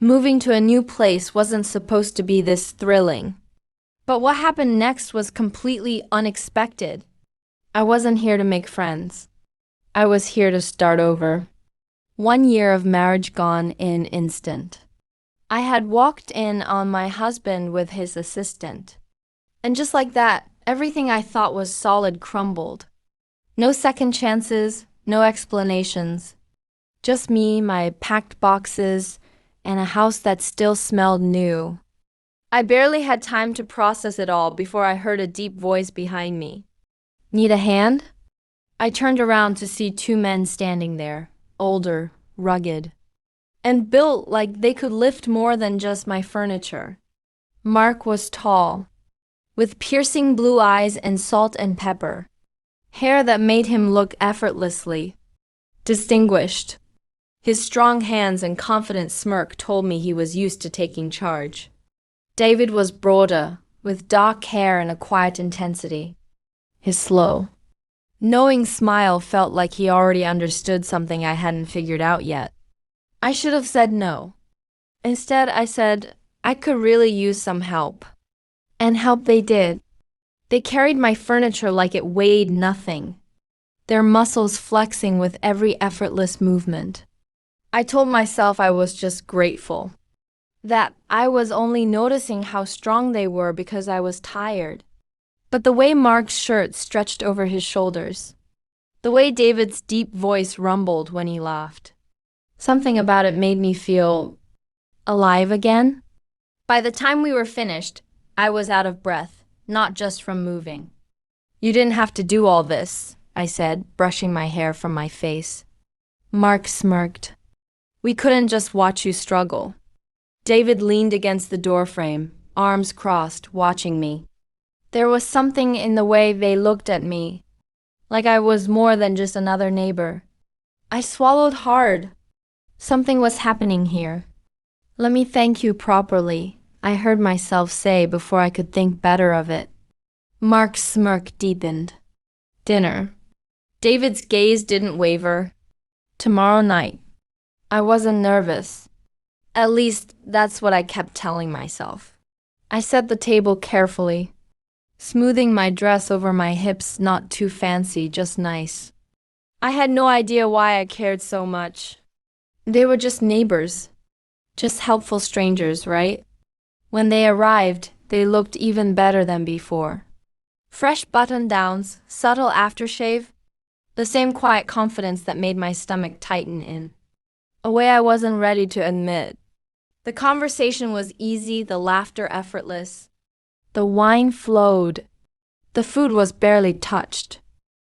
Moving to a new place wasn't supposed to be this thrilling. But what happened next was completely unexpected. I wasn't here to make friends. I was here to start over. 1 year of marriage gone in an instant. I had walked in on my husband with his assistant. And just like that, everything I thought was solid crumbled. No second chances, no explanations. Just me, my packed boxes, and a house that still smelled new. I barely had time to process it all before I heard a deep voice behind me. Need a hand? I turned around to see two men standing there, older, rugged, and built like they could lift more than just my furniture. Mark was tall, with piercing blue eyes and salt and pepper, hair that made him look effortlessly distinguished. His strong hands and confident smirk told me he was used to taking charge. David was broader, with dark hair and a quiet intensity. His slow, knowing smile felt like he already understood something I hadn't figured out yet. I should have said no. Instead, I said I could really use some help. And help they did. They carried my furniture like it weighed nothing, their muscles flexing with every effortless movement. I told myself I was just grateful, that I was only noticing how strong they were because I was tired. But the way Mark's shirt stretched over his shoulders, the way David's deep voice rumbled when he laughed, something about it made me feel alive again. By the time we were finished, I was out of breath, not just from moving. You didn't have to do all this, I said, brushing my hair from my face. Mark smirked. We couldn't just watch you struggle. David leaned against the doorframe, arms crossed, watching me. There was something in the way they looked at me, like I was more than just another neighbor. I swallowed hard. Something was happening here. Let me thank you properly, I heard myself say before I could think better of it. Mark's smirk deepened. Dinner. David's gaze didn't waver. Tomorrow night. I wasn't nervous. At least, that's what I kept telling myself. I set the table carefully, smoothing my dress over my hips, not too fancy, just nice. I had no idea why I cared so much. They were just neighbors, just helpful strangers, right? When they arrived, they looked even better than before. Fresh button-downs, subtle aftershave, the same quiet confidence that made my stomach tighten in a way I wasn't ready to admit. The conversation was easy, the laughter effortless. The wine flowed. The food was barely touched.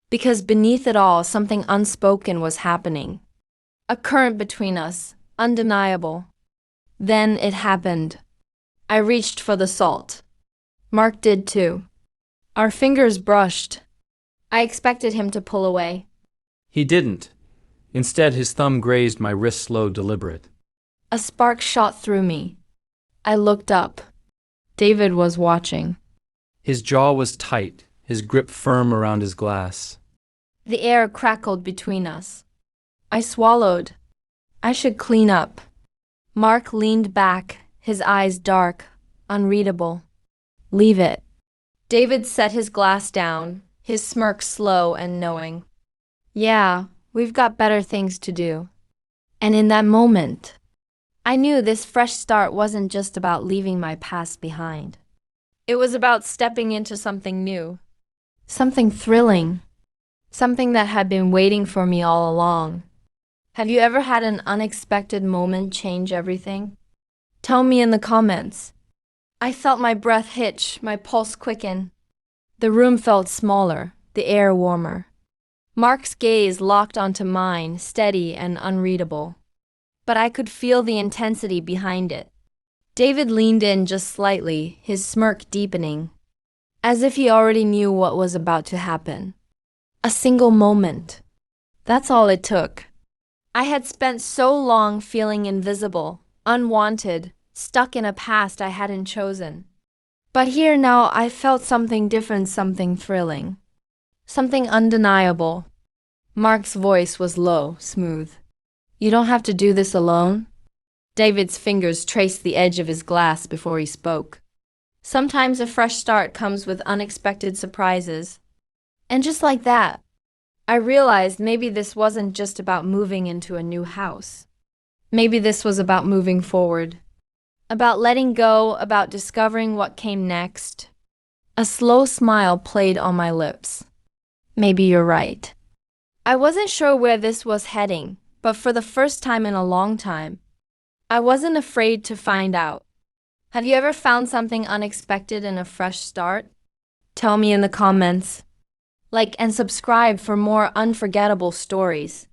Because beneath it all, something unspoken was happening. A current between us, undeniable. Then it happened. I reached for the salt. Mark did too. Our fingers brushed. I expected him to pull away. He didn't. Instead, his thumb grazed my wrist, slow, deliberate. A spark shot through me. I looked up. David was watching. His jaw was tight, his grip firm around his glass. The air crackled between us. I swallowed. I should clean up. Mark leaned back, his eyes dark, unreadable. Leave it. David set his glass down, his smirk slow and knowing. Yeah, we've got better things to do. And in that moment, I knew this fresh start wasn't just about leaving my past behind. It was about stepping into something new, something thrilling, something that had been waiting for me all along. Have you ever had an unexpected moment change everything? Tell me in the comments. I felt my breath hitch, my pulse quicken. The room felt smaller, the air warmer. Mark's gaze locked onto mine, steady and unreadable. But I could feel the intensity behind it. David leaned in just slightly, his smirk deepening, as if he already knew what was about to happen. A single moment. That's all it took. I had spent so long feeling invisible, unwanted, stuck in a past I hadn't chosen. But here now I felt something different, something thrilling. Something undeniable. Mark's voice was low, smooth. You don't have to do this alone. David's fingers traced the edge of his glass before he spoke. Sometimes a fresh start comes with unexpected surprises. And just like that, I realized maybe this wasn't just about moving into a new house. Maybe this was about moving forward, about letting go, about discovering what came next. A slow smile played on my lips. Maybe you're right. I wasn't sure where this was heading, but for the first time in a long time, I wasn't afraid to find out. Have you ever found something unexpected in a fresh start? Tell me in the comments. Like and subscribe for more unforgettable stories.